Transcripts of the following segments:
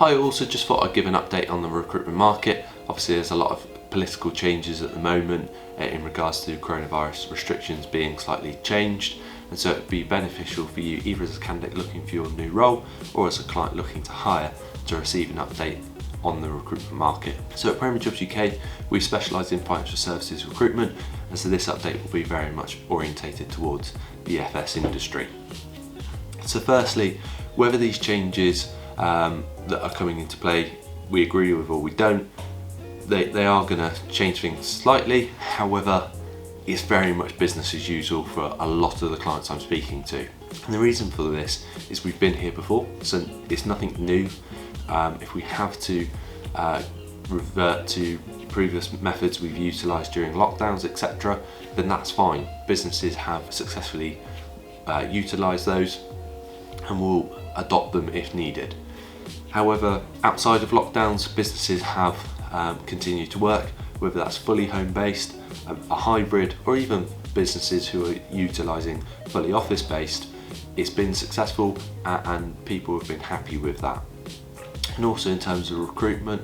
I also just thought I'd give an update on the recruitment market. Obviously there's a lot of political changes at the moment in regards to coronavirus restrictions being slightly changed, and so it would be beneficial for you either as a candidate looking for your new role or as a client looking to hire to receive an update on the recruitment market. So at Premier Jobs UK, we specialise in financial services recruitment, and so this update will be very much orientated towards the FS industry. So firstly, whether these changes that are coming into play we agree with or we don't, they are going to change things slightly. However, it's very much business as usual for a lot of the clients I'm speaking to. And the reason for this is we've been here before, so it's nothing new. If we have to revert to previous methods we've utilised during lockdowns, etc., then that's fine. Businesses have successfully utilised those and will adopt them if needed. However, outside of lockdowns, businesses have continued to work, whether that's fully home-based, a hybrid, or even businesses who are utilising fully office-based. It's been successful and people have been happy with that. And also in terms of recruitment,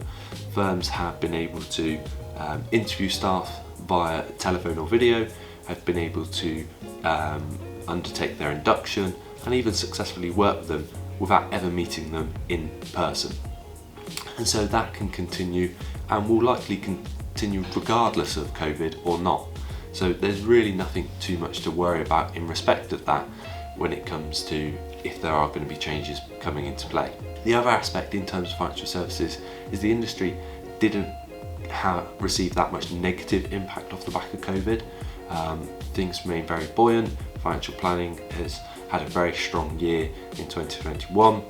firms have been able to interview staff via telephone or video, have been able to undertake their induction and even successfully work with them without ever meeting them in person. And so that can continue and will likely continue regardless of COVID or not. So there's really nothing too much to worry about in respect of that when it comes to if there are going to be changes coming into play. The other aspect in terms of financial services is the industry didn't receive that much negative impact off the back of COVID. Things remain very buoyant. Financial planning has had a very strong year in 2021.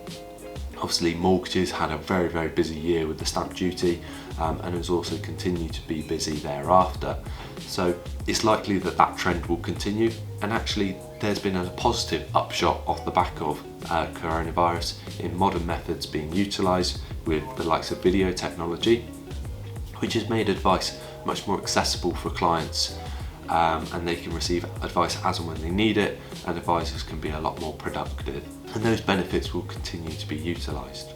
Obviously mortgages had a very, very busy year with the stamp duty and has also continued to be busy thereafter. So it's likely that that trend will continue, and actually there's been a positive upshot off the back of coronavirus in modern methods being utilised with the likes of video technology, which has made advice much more accessible for clients, and they can receive advice as and when they need it, and advisors can be a lot more productive, and those benefits will continue to be utilised.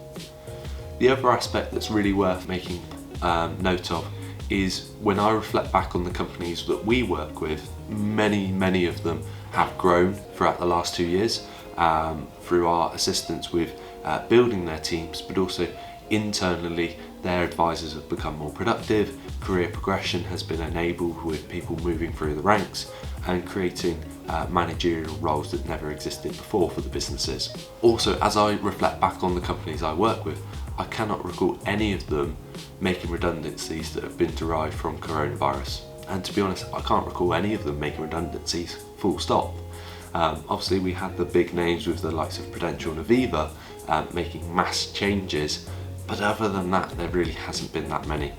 The other aspect that's really worth making note of is when I reflect back on the companies that we work with, many of them have grown throughout the last 2 years through our assistance with building their teams, but also internally their advisors have become more productive, career progression has been enabled with people moving through the ranks and creating managerial roles that never existed before for the businesses. Also, as I reflect back on the companies I work with, I cannot recall any of them making redundancies that have been derived from coronavirus. And to be honest, I can't recall any of them making redundancies, full stop. Obviously we had the big names with the likes of Prudential and Aviva making mass changes, but other than that there really hasn't been that many.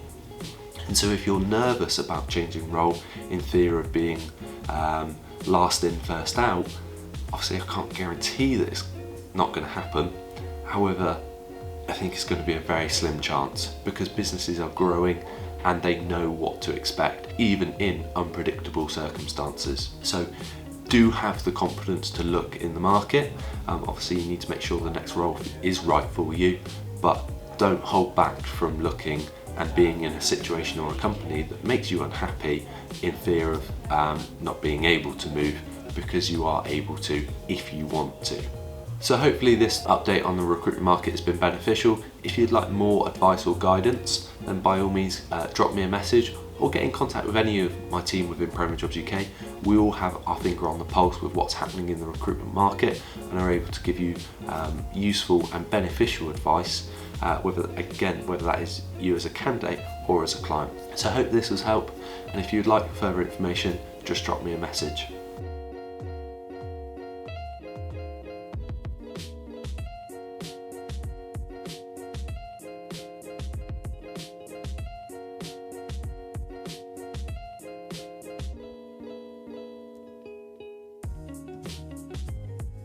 And so if you're nervous about changing role in fear of being last in first out, obviously I can't guarantee that it's not going to happen. However, I think it's going to be a very slim chance because businesses are growing and they know what to expect even in unpredictable circumstances. So do have the confidence to look in the market. Obviously you need to make sure the next role is right for you, but don't hold back from looking and being in a situation or a company that makes you unhappy in fear of not being able to move, because you are able to if you want to. So hopefully this update on the recruitment market has been beneficial. If you'd like more advice or guidance, then by all means drop me a message or get in contact with any of my team within Premier Jobs UK. We all have our finger on the pulse with what's happening in the recruitment market and are able to give you useful and beneficial advice, whether that is you as a candidate or as a client. So I hope this has helped, and if you'd like further information, just drop me a message.